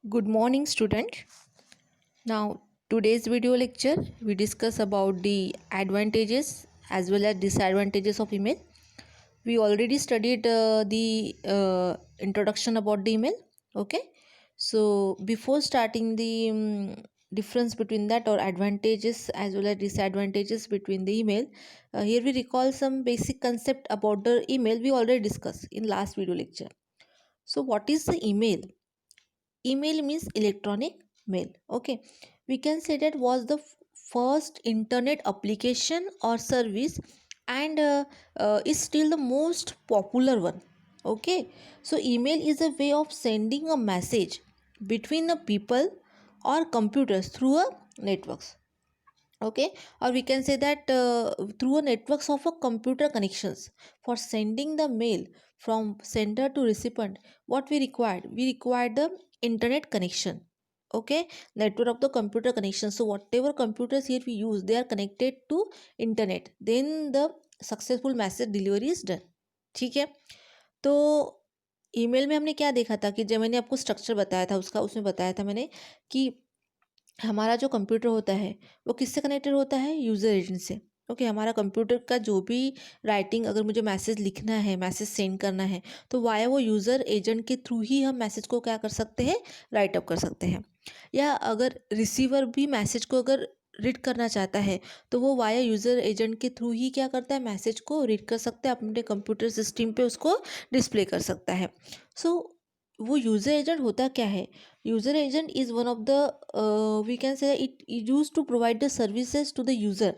Good morning, student. Now, today's video lecture we discuss about the advantages as well as disadvantages of email. We already studied the introduction about the email. Okay, so before starting the difference between that or advantages as well as disadvantages between the email, here we recall some basic concept about the email we already discussed in last video lecture. So, what is the email? Email means electronic mail. Okay, we can say that was the first internet application or service, and is still the most popular one. Okay, so email is a way of sending a message between the people or computers through a networks. Okay, or we can say that through a networks of a computer connections for sending the mail from sender to recipient. What we required the internet connection. Okay, network of the computer connection. So whatever computers here we use, they are connected to internet, then the successful message delivery is done. ठीक है, तो email में हमने क्या देखा था कि जब मैंने आपको स्ट्रक्चर बताया था उसका, उसमें बताया था मैंने कि हमारा जो कंप्यूटर होता है वो किससे कनेक्टेड होता है, यूज़र एजेंट से. ओके, हमारा कंप्यूटर का जो भी राइटिंग, अगर मुझे मैसेज लिखना है, मैसेज सेंड करना है, तो वाया वो यूज़र एजेंट के थ्रू ही हम मैसेज को क्या कर सकते हैं, राइट अप कर सकते हैं. या अगर रिसीवर भी मैसेज को अगर रीड करना चाहता है, तो वो वाया यूज़र एजेंट के थ्रू ही क्या करता है, मैसेज को रीड कर सकता है, अपने कंप्यूटर सिस्टम पे उसको डिस्प्ले कर सकता है. सो वो यूज़र एजेंट होता क्या है? User agent is one of the, we can say it use to provide the services to the user.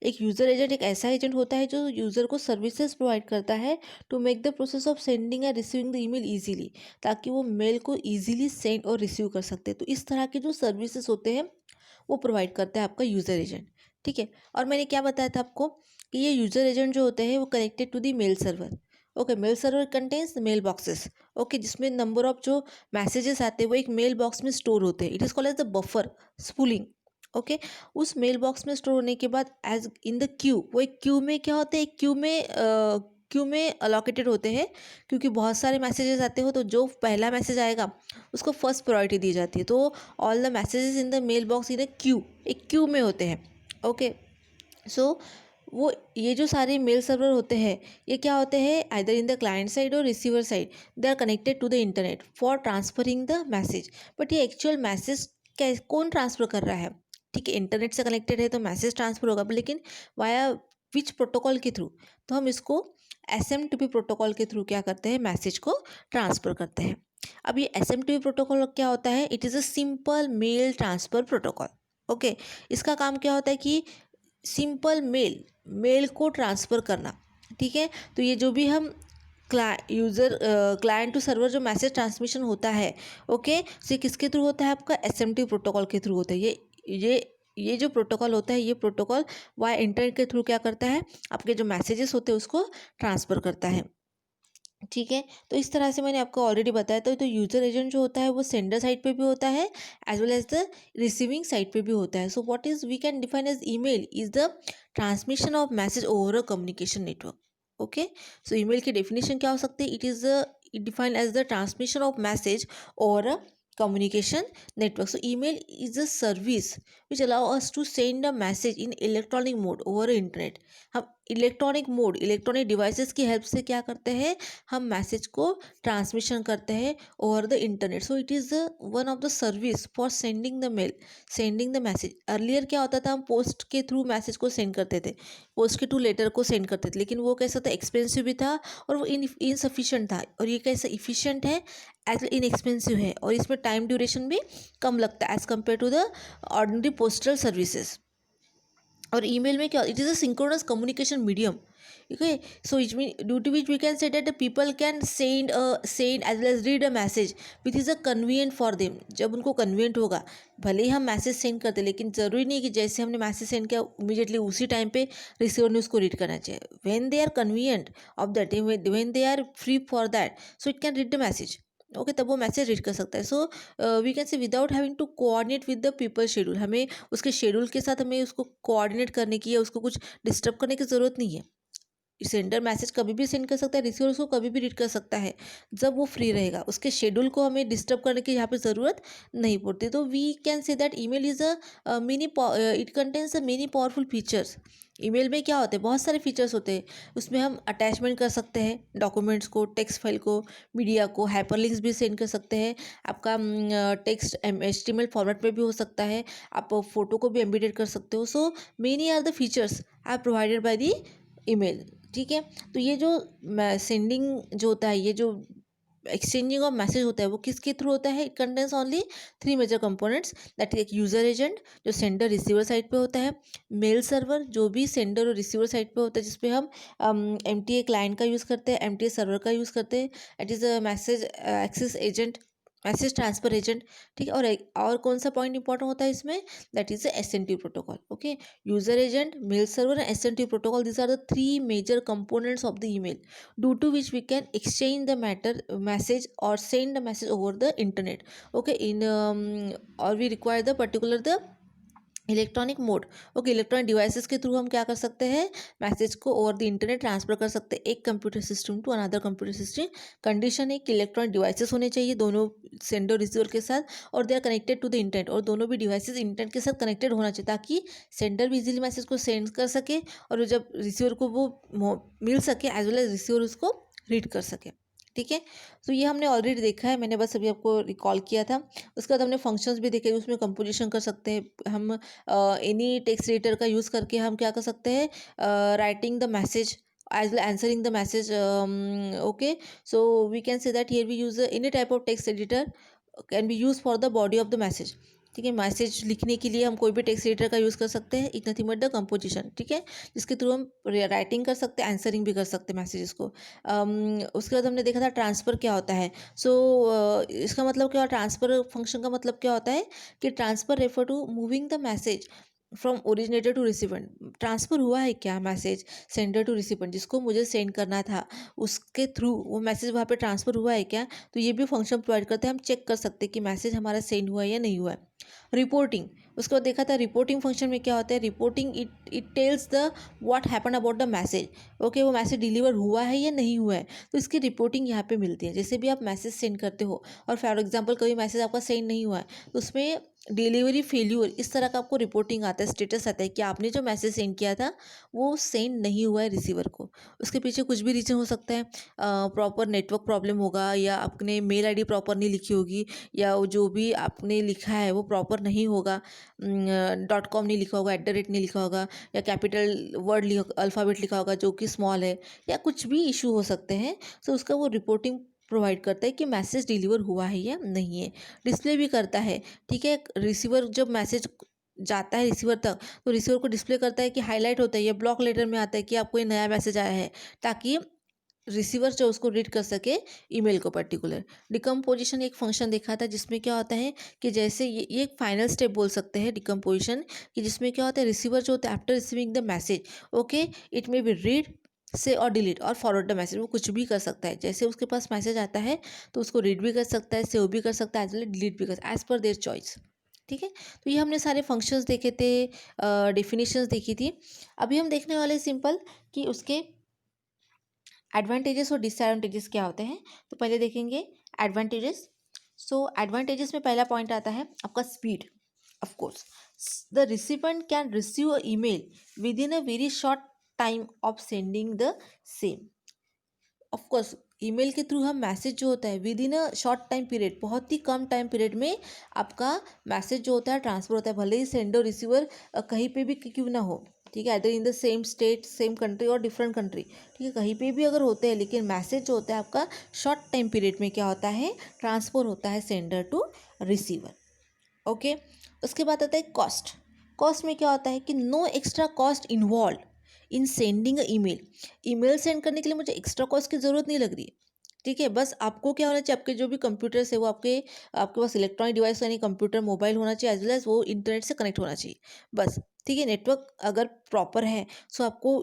एक यूज़र एजेंट एक ऐसा एजेंट होता है जो यूज़र को सर्विसेज प्रोवाइड करता है to make the process of sending and receiving the email easily, ताकि वो मेल को इजीली सेंड और रिसीव कर सकते हैं. तो इस तरह के जो सर्विसेज होते हैं वो प्रोवाइड करता है आपका यूज़र एजेंट. ठीक है, और मैंने क्या बताया था आपको कि ये यूज़र एजेंट जो होते हैं वो connected to the mail server. Okay, mail server contains mail boxes. Okay, जिसमें नंबर ऑफ जो मैसेजेस आते हैं वो एक मेल बॉक्स में स्टोर होते हैं. It is called as the buffer spooling. Okay, उस मेल बॉक्स में स्टोर होने के बाद एज इन द क्यू, वो एक क्यू में क्या होते हैं, क्यू में अलोकेटेड होते हैं, क्योंकि बहुत सारे मैसेजेस आते हो तो जो पहला मैसेज आएगा उसको फर्स्ट प्रायोरिटी दी जाती है. तो all the messages in the mail box in a queue, एक क्यू में होते हैं. ओके, सो वो ये जो सारे मेल सर्वर होते हैं ये क्या होते हैं, either in the client side और receiver side, they are connected to the internet for transferring the message. But ये एक्चुअल मैसेज कौन ट्रांसफ़र कर रहा है? ठीक है, इंटरनेट से कनेक्टेड है तो मैसेज ट्रांसफ़र होगा, लेकिन वाया विच प्रोटोकॉल के थ्रू? तो हम इसको SMTP प्रोटोकॉल के थ्रू क्या करते हैं, मैसेज को ट्रांसफ़र करते हैं. अब ये SMTP प्रोटोकॉल क्या होता है? It is a simple mail transfer protocol. Okay, इसका काम क्या होता है कि सिंपल मेल को ट्रांसफ़र करना. ठीक है, तो ये जो भी हम क्लाइंट टू सर्वर जो मैसेज ट्रांसमिशन होता है, ओके, तो ये किसके थ्रू होता है, आपका SMTP प्रोटोकॉल के थ्रू होता है. ये जो प्रोटोकॉल होता है, ये प्रोटोकॉल वाया इंटरनेट के थ्रू क्या करता है, आपके जो मैसेजेस होते हैं उसको ट्रांसफ़र करता है. ठीक है, तो इस तरह से मैंने आपको ऑलरेडी बताया था. तो यूज़र एजेंट जो होता है वो सेंडर साइड पे भी होता है as well as the receiving side पे भी होता है. So what is we can define as email is the transmission of message over a communication network. Okay, so email की डेफिनेशन क्या हो सकती है? It define as the transmission of message over a communication network. So email is a service which allow us to send a message in electronic mode over internet. हम electronic mode, electronic devices की help से क्या करते हैं, हम message को transmission करते हैं over the internet. So it is one of the service for sending the mail, sending the message. Earlier क्या होता था, हम पोस्ट के थ्रू मैसेज को सेंड करते थे, पोस्ट के थ्रू लेटर को सेंड करते थे, लेकिन वो कैसा था, एक्सपेंसिव भी था और वो इनसफिशिएंट था. और ये कैसा इफिशिएंट है, एज इनएक्सपेंसिव है, और इसमें टाइम ड्यूरेशन भी कम लगता है as compare to the ordinary postal services. और ईमेल में क्या, it is a synchronous communication medium. Okay, so it mean due to which we can say that the people can send as well as read a message which is a convenient for them. जब उनको convenient होगा, भले ही हम message send करते, लेकिन ज़रूरी नहीं कि जैसे हमने मैसेज सेंड किया इमीडिएटली उसी टाइम पे रिसीवर ने उसको रीड करना चाहिए. When they are convenient of that, when they are free for that, so it can read the message. Okay, तब वो मैसेज रीड कर सकता है. So we can say without having to coordinate with the people schedule, हमें उसके schedule के साथ हमें उसको कोऑर्डिनेट करने की या उसको कुछ डिस्टर्ब करने की ज़रूरत नहीं है. सेंडर मैसेज कभी भी सेंड कर सकता है, रिसीवर उसको कभी भी रीड कर सकता है जब वो फ्री रहेगा। उसके शेड्यूल को हमें डिस्टर्ब करने की यहाँ पे ज़रूरत नहीं पड़ती। तो we can say that email is a mini it contains a many powerful features. Email में क्या होते हैं, बहुत सारे फीचर्स होते हैं। उसमें हम अटैचमेंट कर सकते हैं डॉक्यूमेंट्स को, टेक्स्ट फाइल को, मीडिया को, हाइपरलिंक्स भी सेंड कर सकते हैं। आपका टेक्स्ट HTML फॉर्मेट में भी हो सकता है। आप फोटो को भी एम्बेडेड कर सकते हो। So many are the features are provided by the email. ठीक है, तो ये जो सेंडिंग जो होता है, ये जो एक्सचेंजिंग ऑफ मैसेज होता है वो किसके थ्रू होता है? It contains only 3 major components, that एक यूजर एजेंट जो सेंडर रिसीवर साइड पे होता है, मेल सर्वर जो भी सेंडर और रिसीवर साइड पे होता है, जिसपे हम MTA क्लाइंट का यूज़ करते हैं, MTA सर्वर का यूज़ करते हैं, it is a message access agent, message transfer agent. ठीक है, और कौन सा पॉइंट इंपॉर्टेंट होता है इसमें? That is SNT protocol. Okay, user agent, mail server and SNT protocol, these are the 3 major components of the email due to which we can exchange the message or send the message over the internet. Okay, in or we require the particular the electronic mode. Okay, electronic devices के through हम क्या कर सकते हैं? Message को over the internet transfer कर सकते हैं एक computer system to another computer system. Condition है कि इलेक्ट्रॉनिक डिवाइसेस होने चाहिए दोनों सेंडर रिसीवर के साथ, और they are connected to the internet, और दोनों भी डिवाइसेस इंटरनेट के साथ कनेक्टेड होना चाहिए ताकि सेंडर भी इजीली मैसेज को सेंड कर सके और जब रिसीवर को वो मिल सके एज वेल एज रिसीवर उसको रीड कर सके। ठीक है, तो ये हमने ऑलरेडी देखा है, मैंने बस अभी आपको रिकॉल किया था। उसके बाद हमने फंक्शंस भी देखे, उसमें कंपोजिशन कर सकते हैं हम, एनी टेक्स्ट एडिटर का यूज़ करके हम क्या कर सकते हैं? Writing the message as well answering the message. Okay, so we can say that here we use any type of text editor can be used for the body of the message. ठीक है, message लिखने के लिए हम कोई भी text editor का use कर सकते हैं, it nothing but the composition. ठीक है, जिसके थ्रू हम राइटिंग कर सकते हैं, आंसरिंग भी कर सकते हैं मैसेजेस को। उसके बाद हमने देखा था ट्रांसफ़र क्या होता है। सो इसका मतलब क्या, ट्रांसफ़र फंक्शन का मतलब क्या होता है कि transfer refer to moving the message from originator to recipient. Transfer हुआ है क्या मैसेज सेंडर टू रिसिपेंट, जिसको मुझे सेंड करना था उसके थ्रू वो मैसेज वहाँ पे ट्रांसफ़र हुआ है क्या? तो ये भी फंक्शन प्रोवाइड करते हैं, हम चेक कर सकते हैं कि मैसेज हमारा सेंड हुआ है या नहीं हुआ है। रिपोर्टिंग, उसके बाद देखा था रिपोर्टिंग फंक्शन में क्या होता है। Reporting it tells the what happen about the message. Okay, वो मैसेज डिलीवर हुआ है या नहीं हुआ है, तो इसकी रिपोर्टिंग यहाँ पे मिलती है। जैसे भी आप मैसेज सेंड करते हो और फॉर एग्जांपल कोई मैसेज आपका सेंड नहीं हुआ है, तो उसमें डिलीवरी फेल्यूर इस तरह का आपको रिपोर्टिंग आता है, स्टेटस आता है कि आपने जो मैसेज सेंड किया था वो सेंड नहीं हुआ है रिसीवर को। उसके पीछे कुछ भी रीज़न हो सकता है, प्रॉपर नेटवर्क प्रॉब्लम होगा, या आपने मेल आईडी प्रॉपर नहीं लिखी होगी, या वो जो भी आपने लिखा है वो प्रॉपर नहीं होगा, .com नहीं लिखा होगा, @ नहीं लिखा होगा, या कैपिटल वर्ड अल्फ़ाबेट लिखा होगा जो कि स्मॉल है, या कुछ भी इशू हो सकते हैं। तो उसका वो रिपोर्टिंग प्रोवाइड करता है कि मैसेज डिलीवर हुआ है या नहीं है। डिस्प्ले भी करता है। ठीक है, रिसीवर जब मैसेज जाता है रिसीवर तक, तो रिसीवर को डिस्प्ले करता है कि हाईलाइट होता है या ब्लॉक लेटर में आता है कि आपको ये नया मैसेज आया है, ताकि रिसीवर जो उसको रीड कर सके ईमेल को पर्टिकुलर। डिकम्पोजिशन एक फंक्शन देखा था जिसमें क्या होता है कि जैसे ये एक फाइनल स्टेप बोल सकते हैं डिकम्पोजिशन, कि जिसमें क्या होता है, रिसीवर जो होता है after receiving the message, okay, it may be read से और डिलीट और फॉरवर्ड द मैसेज, वो कुछ भी कर सकता है। जैसे उसके पास मैसेज आता है तो उसको रीड भी कर सकता है, सेव भी कर सकता है, एज वेल डिलीट भी कर सकता है, एज पर देयर चॉइस। ठीक है, तो ये हमने सारे फंक्शंस देखे थे, डेफिनेशंस देखी थी। अभी हम देखने वाले सिंपल कि उसके एडवांटेजेस और डिसएडवांटेजेस क्या होते हैं। तो पहले देखेंगे एडवांटेजेस। सो एडवांटेजेस में पहला पॉइंट आता है आपका speed. Of course the recipient can receive a email with in a very short time of sending the same. Of course email के थ्रू हम मैसेज जो होता है with in a short time period, बहुत ही कम time period में आपका message जो होता है ट्रांसफर होता है, भले ही सेंडर रिसीवर कहीं पे भी क्यों ना हो। ठीक है, other in the same state, same country और डिफरेंट कंट्री, ठीक है, कहीं पे भी अगर होते हैं, लेकिन मैसेज जो होता है आपका शॉर्ट टाइम पीरियड में क्या होता है, ट्रांसफर होता है सेंडर टू रिसीवर। ओके, उसके बाद आता है कॉस्ट। कॉस्ट में क्या होता है कि no extra cost involve in sending email. Email send करने के लिए मुझे एक्स्ट्रा कॉस्ट की ज़रूरत नहीं लग रही है। ठीक है, बस आपको क्या होना चाहिए, आपके जो भी कंप्यूटर्स है वो आपके आपके पास इलेक्ट्रॉनिक डिवाइस यानी कंप्यूटर मोबाइल होना चाहिए, एज वेल एज वो इंटरनेट से कनेक्ट होना चाहिए बस। ठीक है, नेटवर्क अगर प्रॉपर है सो आपको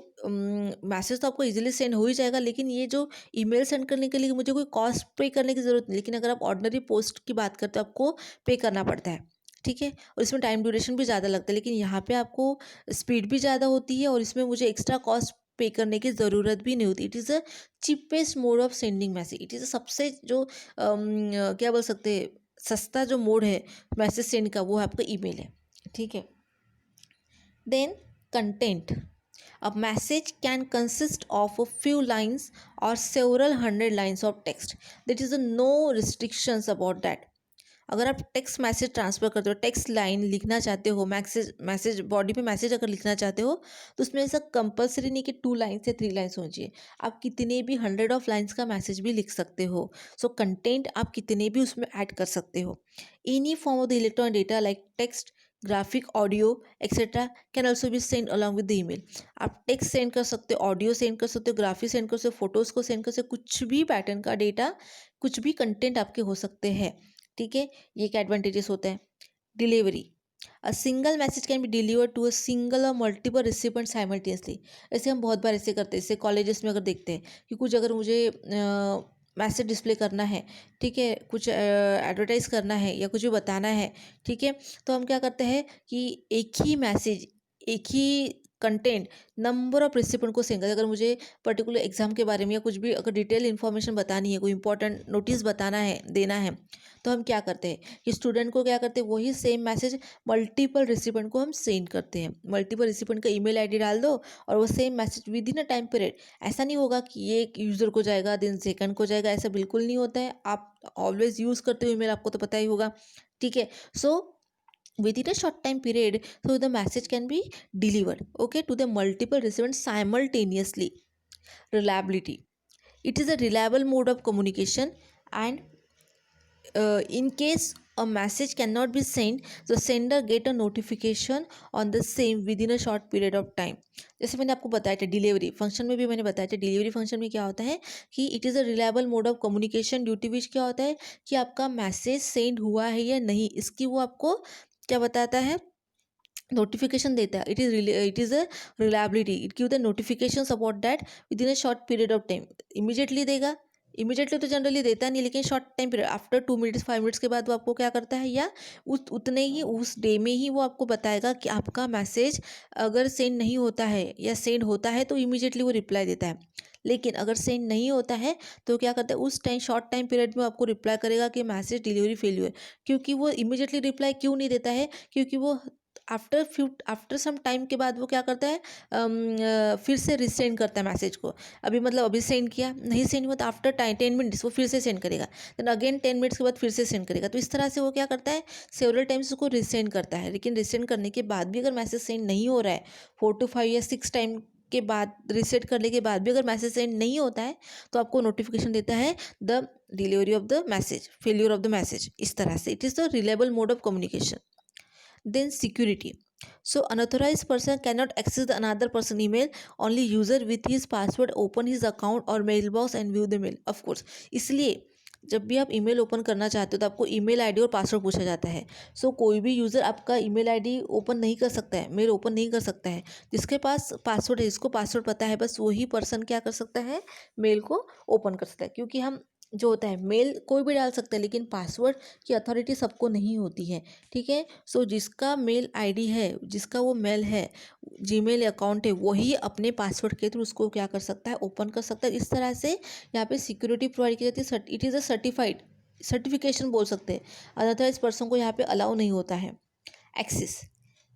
मैसेज तो आपको इजीली सेंड हो ही जाएगा, लेकिन ये जो ईमेल सेंड करने के लिए मुझे कोई कॉस्ट पे करने की ज़रूरत नहीं। लेकिन अगर आप ऑर्डिनरी पोस्ट की बात करते हो आपको पे करना पड़ता है। ठीक है, और इसमें टाइम ड्यूरेशन भी ज़्यादा लगता है, लेकिन यहाँ पे आपको स्पीड भी ज़्यादा होती है और इसमें मुझे एक्स्ट्रा कॉस्ट पे करने की ज़रूरत भी नहीं होती। It is a cheapest mode of sending message. It is अ सबसे जो क्या बोल सकते हैं, सस्ता जो मोड है मैसेज सेंड का, वो आपका ईमेल है। ठीक है। Then content, a message can consist of a few lines or several hundred lines of text. There is no restrictions about that. अगर आप टेक्स्ट मैसेज ट्रांसफ़र करते हो, टेक्स्ट लाइन लिखना चाहते हो, मैसेज बॉडी पे मैसेज अगर लिखना चाहते हो, तो उसमें ऐसा कंपलसरी नहीं कि 2 लाइन्स या 3 लाइन्स होनी चाहिए। आप कितने भी 100 ऑफ लाइन्स का मैसेज भी लिख सकते हो। सो कंटेंट आप कितने भी उसमें ऐड कर सकते हो। Any form of the electronic data like text, graphic, audio etcetera can also be send along with the email. आप टेक्स्ट सेंड कर सकते हो, ऑडियो सेंड कर सकते हो, ग्राफिक सेंड कर सकते हो, फोटोज़ को सेंड कर सकते हो, कुछ भी पैटर्न का डेटा, कुछ भी कंटेंट आपके हो सकते हैं। ठीक है, ये क्या एडवांटेजेस होते हैं। Delivery, a single message can be deliver to a single और मल्टीपल रिसिपेंट साइमल्टेनियसली। ऐसे हम बहुत बार ऐसे करते हैं। जैसे कॉलेजेस में अगर देखते हैं कि कुछ अगर मुझे मैसेज डिस्प्ले करना है, ठीक है, कुछ एडवर्टाइज करना है या कुछ भी बताना है, ठीक है, तो हम क्या करते हैं कि एक ही मैसेज, एक ही कंटेंट नंबर ऑफ रिसिपेंट को सेंड करते हैं। अगर मुझे पर्टिकुलर एग्जाम के बारे में या कुछ भी अगर डिटेल इन्फॉर्मेशन बतानी है, कोई इंपॉर्टेंट नोटिस बताना है, देना है, तो हम क्या करते हैं कि स्टूडेंट को क्या करते हैं, वही सेम मैसेज मल्टीपल रिसिपेंट को हम सेंड करते हैं। मल्टीपल रिसिपेंट का ईमेल आईडी डाल दो और वो same message with in a time period. ऐसा नहीं होगा कि ये एक यूज़र को जाएगा देन सेकंड को जाएगा, ऐसा बिल्कुल नहीं होता है। आप ऑलवेज यूज़ करते हो ईमेल, आपको तो पता ही होगा। ठीक है, सो within a short time period, so the message can be delivered, okay, to the multiple recipients simultaneously. Reliability, it is a reliable mode of communication, and in case a message cannot be sent, the sender get a notification on the same within a short period of time. जैसे मैंने आपको बताया था delivery function में भी मैंने बताया था, डिलीवरी फंक्शन में क्या होता है कि it is a reliable mode of communication due to which क्या होता है कि आपका मैसेज सेंड हुआ है या नहीं, इसकी वो आपको क्या बताता है, नोटिफिकेशन देता है। It is a reliability, it give the notifications about that with in a short period of time. Immediately देगा, इमीडिएटली तो जनरली देता नहीं, लेकिन short time period after 2 minutes 5 minutes के बाद वो आपको क्या करता है, या उतने ही उस डे में ही वो आपको बताएगा कि आपका मैसेज अगर सेंड नहीं होता है या सेंड होता है तो इमीडिएटली वो रिप्लाई देता है। लेकिन अगर सेंड नहीं होता है तो क्या करता है, उस टाइम शॉर्ट टाइम पीरियड में आपको रिप्लाई करेगा कि मैसेज डिलीवरी फेल्यूर। क्योंकि वो इमीडिएटली रिप्लाई क्यों नहीं देता है, क्योंकि वो आफ्टर सम टाइम के बाद वो क्या करता है, फिर से रिसेंड करता है मैसेज को। अभी मतलब अभी सेंड किया, नहीं सेंड हुआ तो आफ्टर 10 मिनट्स वो फिर से सेंड करेगा, देन अगेन 10 मिनट्स के बाद फिर से सेंड करेगा। तो इस तरह से वो क्या करता है, सेवरल टाइम्स उसको रिसेंड करता है। लेकिन रिसेंड करने के बाद भी अगर मैसेज सेंड नहीं हो रहा है, 4 to 5 या 6 टाइम के बाद रिसेट करने के बाद भी अगर मैसेज सेंड नहीं होता है, तो आपको नोटिफिकेशन देता है the delivery of the message, failure of the message. इस तरह से it is the reliable mode of communication. Then security, so unauthorized person cannot access the another person email, only user with his password open his account or mailbox and view the mail, of course। इसलिए जब भी आप email open करना चाहते हो तो आपको email ID और पासवर्ड पूछा जाता है। सो कोई भी यूज़र आपका ईमेल आईडी ओपन नहीं कर सकता है, मेल ओपन नहीं कर सकता है। जिसके पास पासवर्ड है, जिसको पासवर्ड पता है, बस वही पर्सन क्या कर सकता है, मेल को ओपन कर सकता है। क्योंकि हम जो होता है मेल कोई भी डाल सकता है, लेकिन पासवर्ड की अथॉरिटी सबको नहीं होती है। ठीक है, सो जिसका मेल आईडी है, जिसका वो मेल है, जीमेल अकाउंट है, वही अपने पासवर्ड के थ्रू उसको क्या कर सकता है, ओपन कर सकता है। इस तरह से यहाँ पे सिक्योरिटी प्रोवाइड की जाती है। इट इज़ अ सर्टिफिकेशन बोल सकते हैं। अनअथराइज पर्सन को यहाँ पे अलाउ नहीं होता है access.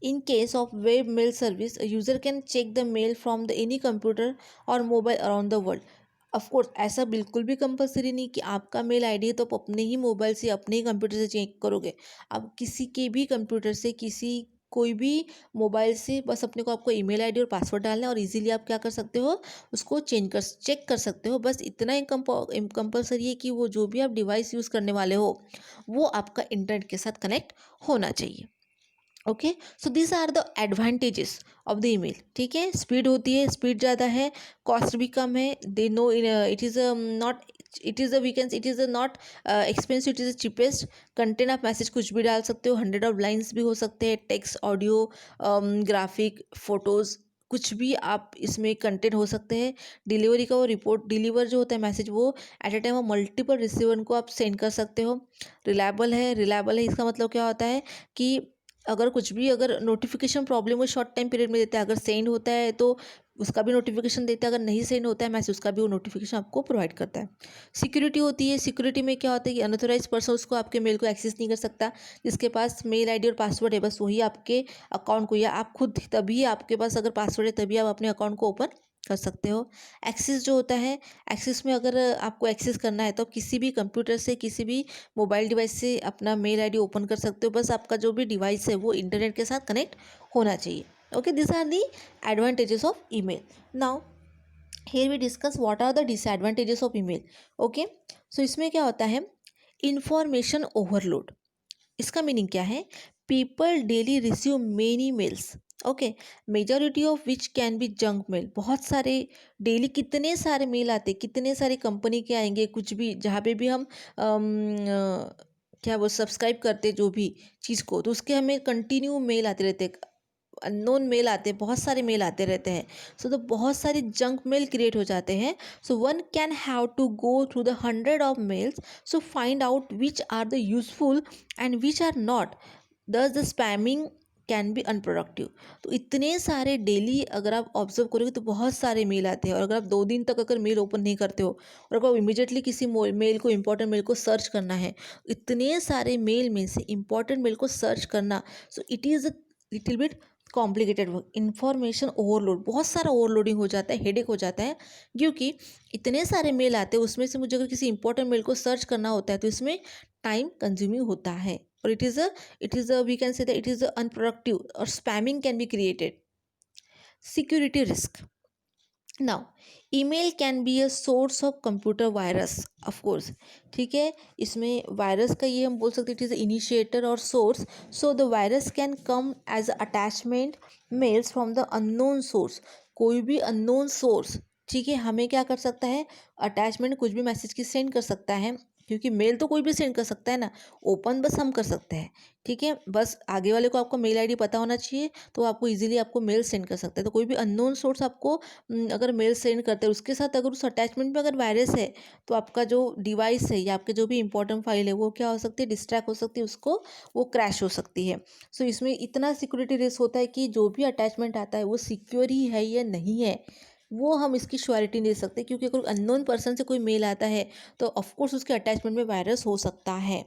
In case of web mail service, a user can check the mail from the any computer or mobile around the world. Of course ऐसा बिल्कुल भी कंपलसरी नहीं कि आपका मेल आईडी है तो आप अपने ही मोबाइल से, अपने ही कंप्यूटर से चेक करोगे। आप किसी के भी कंप्यूटर से, किसी कोई भी मोबाइल से बस अपने को आपको ईमेल आईडी और पासवर्ड डालना है और इजीली आप क्या कर सकते हो, उसको चेक कर सकते हो। बस इतना ही कंपलसरी है कि वो जो भी आप डिवाइस यूज़ करने वाले हो वो आपका इंटरनेट के साथ कनेक्ट होना चाहिए। Okay, so this are the advantages of the email. ठीक है, स्पीड होती है, स्पीड ज़्यादा है, कॉस्ट भी कम है, they know it is not, it is a weakens, it is a not expensive, it is a cheapest. Content आप message कुछ भी डाल सकते हो, 100 ऑफ लाइन्स भी हो सकते हैं, टेक्स्ट, ऑडियो, ग्राफिक, फोटोज़, कुछ भी आप इसमें कंटेंट हो सकते हैं। डिलीवरी का वो रिपोर्ट डिलीवर जो होता है मैसेज, वो एट ए टाइम वो मल्टीपल रिसीवर को आप सेंड कर सकते हो। रिलायबल है इसका मतलब क्या होता है कि अगर कुछ भी, अगर नोटिफिकेशन प्रॉब्लम वो शॉर्ट टाइम पीरियड में देता है, अगर सेंड होता है तो उसका भी नोटिफिकेशन देता है, अगर नहीं सेंड होता है मैसेज उसका भी वो नोटिफिकेशन आपको प्रोवाइड करता है। सिक्योरिटी होती है, सिक्योरिटी में क्या होता है कि अनऑथराइज पर्सन उसको आपके मेल को एक्सेस नहीं कर सकता। जिसके पास मेल आईडी और पासवर्ड है बस वही आपके अकाउंट को, या आप खुद तभी आपके पास अगर पासवर्ड है तभी आप अपने अकाउंट को ओपन कर सकते हो। एक्सेस जो होता है, एक्सेस में अगर आपको एक्सेस करना है तो आप किसी भी कंप्यूटर से किसी भी मोबाइल डिवाइस से अपना मेल आईडी ओपन कर सकते हो, बस आपका जो भी डिवाइस है वो इंटरनेट के साथ कनेक्ट होना चाहिए। Okay, this are the advantages of email. Now here we discuss what are the disadvantages of email. Okay, so इसमें क्या होता है, इंफॉर्मेशन ओवरलोड। इसका मीनिंग क्या है, people daily receive many mails, okay, majority of which can be junk mail. बहुत सारे daily कितने सारे मेल आते, कितने सारी कंपनी के आएंगे, कुछ भी जहाँ पे भी हम क्या वो सब्सक्राइब करते जो भी चीज़ को, तो उसके हमें कंटिन्यू मेल आते रहते, अननोन मेल आते, बहुत सारे मेल आते रहते हैं। सो तो बहुत सारे जंक मेल क्रिएट हो जाते हैं। So one can have to go through the 100 mails, so find out which are the useful and which are not, thus the spamming can be unproductive. तो इतने सारे डेली अगर आप ऑब्जर्व करोगे तो बहुत सारे मेल आते हैं, और अगर आप 2 दिन तक अगर मेल ओपन नहीं करते हो और अगर इमीडिएटली किसी मेल को, इंपॉर्टेंट मेल को सर्च करना है, इतने सारे मेल में से इंपॉर्टेंट मेल को सर्च करना, सो it is a little bit complicated work. Information overload, बहुत सारा ओवरलोडिंग हो जाता है, हेडेक हो जाता है, क्योंकि इतने सारे मेल आते हैं, उसमें से मुझे अगर किसी इंपॉर्टेंट मेल को सर्च करना होता है तो इसमें टाइम कंज्यूमिंग होता है, और it is a we can say that it is unproductive, और spamming can be created. Security risk. Now email can be a source of computer virus, of course, ठीक है, इसमें वायरस का ये हम बोल सकते हैं इट इज़ इनिशिएटर और source. So the virus can come as attachment mails from the unknown source. कोई भी अननोन सोर्स, ठीक है, हमें क्या कर सकता है, अटैचमेंट कुछ भी मैसेज की सेंड कर सकता है, क्योंकि मेल तो कोई भी सेंड कर सकता है ना, ओपन बस हम कर सकते हैं, ठीक है, बस आगे वाले को आपको मेल आईडी पता होना चाहिए तो आपको इजीली आपको मेल सेंड कर सकते हैं। तो कोई भी अननोन सोर्स आपको अगर मेल सेंड करते हैं, उसके साथ अगर उस अटैचमेंट में अगर वायरस है तो आपका जो डिवाइस है या आपके जो भी इंपॉर्टेंट फाइल है वो क्या हो सकती है, डिस्ट्रैक्ट हो सकती है, उसको वो क्रैश हो सकती है। सो इसमें इतना सिक्योरिटी रिस्क होता है कि जो भी अटैचमेंट आता है वो सिक्योर ही है या नहीं है वो हम इसकी श्योरिटी नहीं दे सकते, क्योंकि अगर अननोन पर्सन से कोई मेल आता है तो ऑफकोर्स उसके अटैचमेंट में वायरस हो सकता है,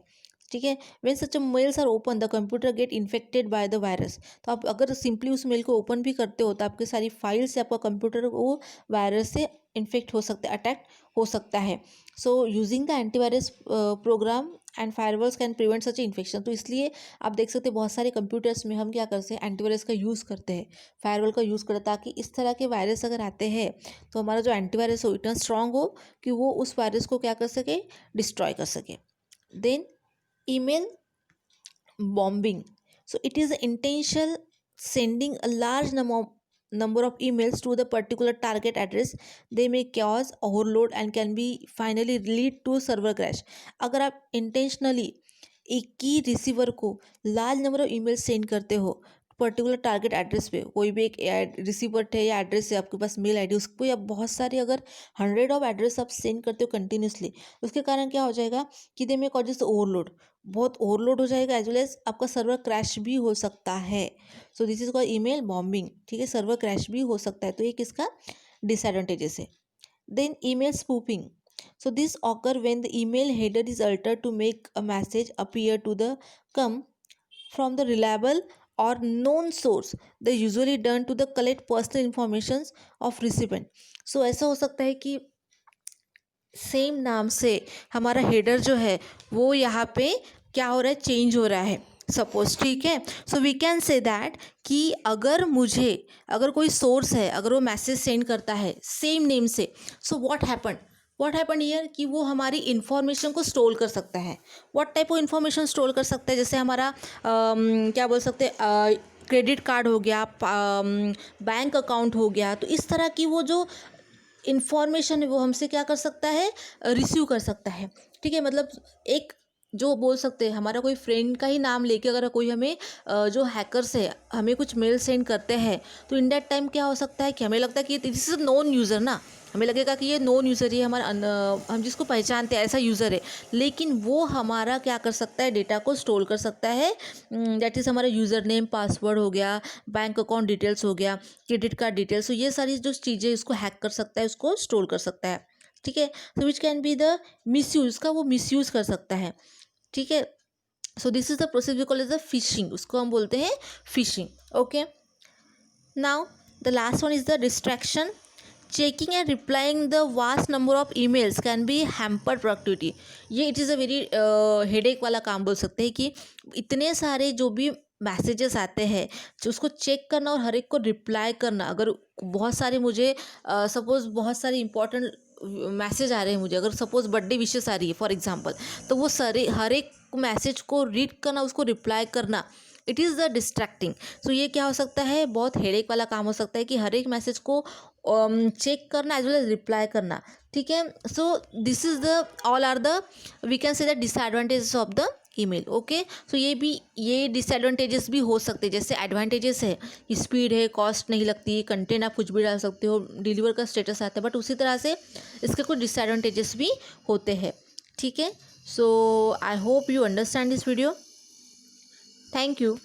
ठीक है। When such mails are open the computer get infected by the virus. तो आप अगर सिंपली उस मेल को ओपन भी करते हो तो आपकी सारी फाइल्स से आपका कंप्यूटर वो वायरस से इन्फेक्ट हो सकते हैं, अटैक हो सकता है। So using the antivirus program and firewalls can prevent such infection. तो इसलिए आप देख सकते हैं बहुत सारे कंप्यूटर्स में हम क्या करते हैं, एंटीवायरस का यूज़ करते हैं, फायरवॉल का यूज़ करते हैं, ताकि इस तरह के वायरस अगर आते हैं तो हमारा जो एंटीवायरस हो इतना स्ट्रांग हो कि वो उस वायरस को क्या कर सके, डिस्ट्रॉय कर सके। Then email bombing. So it is intentional sending a large number of emails to the particular target address. They may cause overload and can be finally lead to server crash. अगर आप intentionally एक ही receiver को large number of email send करते हो particular target address पे, कोई भी एक रिसीवर है या एड्रेस है आपके पास मेल आईडी, उसको या बहुत सारे अगर 100 एड्रेस आप सेंड करते हो कंटिन्यूसली, उसके कारण क्या हो जाएगा कि दे में कॉजेस ओवरलोड, बहुत ओवरलोड हो जाएगा, एज वेल एज आपका सर्वर क्रैश भी हो सकता है। So this is called email bombing, ठीक है, सर्वर क्रैश भी हो सकता है, तो ये किसका डिसएडवांटेजेस है। Then email spoofing. So this occur when the email header is altered to make a message appear to the come from the reliable or known source. They usually done to the collect personal information of recipient. So ऐसा हो सकता है कि same नाम से हमारा header जो है वो यहाँ पे क्या हो रहा है, चेंज हो रहा है सपोज, ठीक है। So we can say that कि अगर कोई सोर्स है, अगर वो मैसेज सेंड करता है सेम नेम से, सो व्हाट हैपन ईयर कि वो हमारी इन्फॉर्मेशन को स्टोर कर सकता है। What type of information store कर सकता है, जैसे हमारा क्या बोल सकते हैं, क्रेडिट कार्ड हो गया, बैंक अकाउंट हो गया, तो इस तरह की वो जो इन्फॉर्मेशन है वो हमसे क्या कर सकता है, रिसीव कर सकता है, ठीक है। मतलब एक जो बोल सकते हैं हमारा कोई फ्रेंड का ही नाम लेके अगर कोई हमें जो हैकर्स है हमें कुछ मेल सेंड करते हैं, तो इन दैट टाइम क्या हो सकता है कि हमें लगता है कि this is a known user ना, हमें लगेगा कि ये नोन यूज़र है, हमारा हम जिसको पहचानते हैं ऐसा यूज़र है, लेकिन वो हमारा क्या कर सकता है, डेटा को स्टोर कर सकता है। दैट इज़ हमारा यूज़र नेम, पासवर्ड हो गया, बैंक अकाउंट डिटेल्स हो गया, क्रेडिट कार्ड डिटेल्स, तो ये सारी जो चीज़ें इसको हैक कर सकता है, उसको स्टोर कर सकता है। ठीक है, so which can be the misuse, का वो मिसयूज़ कर सकता है। ठीक है, so this is the process we call as the phishing, उसको हम बोलते हैं phishing. Okay, now the last one is the distraction. Checking and replying the vast number of emails can be hampered productivity. ये it is a very headache वाला काम बोल सकते हैं कि इतने सारे जो भी मैसेजेस आते हैं, जो उसको चेक करना और हर एक को रिप्लाई करना। अगर बहुत सारे मुझे सपोज़ बहुत सारे इंपॉर्टेंट मैसेज आ रहे हैं मुझे, अगर सपोज़ बर्थडे विशेस आ रही है फॉर एग्जांपल, तो वो सारे हर एक मैसेज को रीड करना, उसको रिप्लाई करना, इट इज़ द डिस्ट्रैक्टिंग। सो ये क्या हो सकता है, बहुत हेडेक वाला काम हो सकता है कि हर एक मैसेज को चेक करना एज वेल एज रिप्लाई करना। ठीक है, so this is the all are the we can say the disadvantages of the email. Okay, so ये डिसएडवांटेजेस भी हो सकते हैं। जैसे एडवांटेजेस है, स्पीड है, कॉस्ट नहीं लगती, कंटेंट आप कुछ भी डाल सकते हो, डिलीवर का स्टेटस आता है, बट उसी तरह से इसके कुछ डिसएडवांटेजेस भी होते हैं। ठीक है, so I hope you understand this video. Thank you.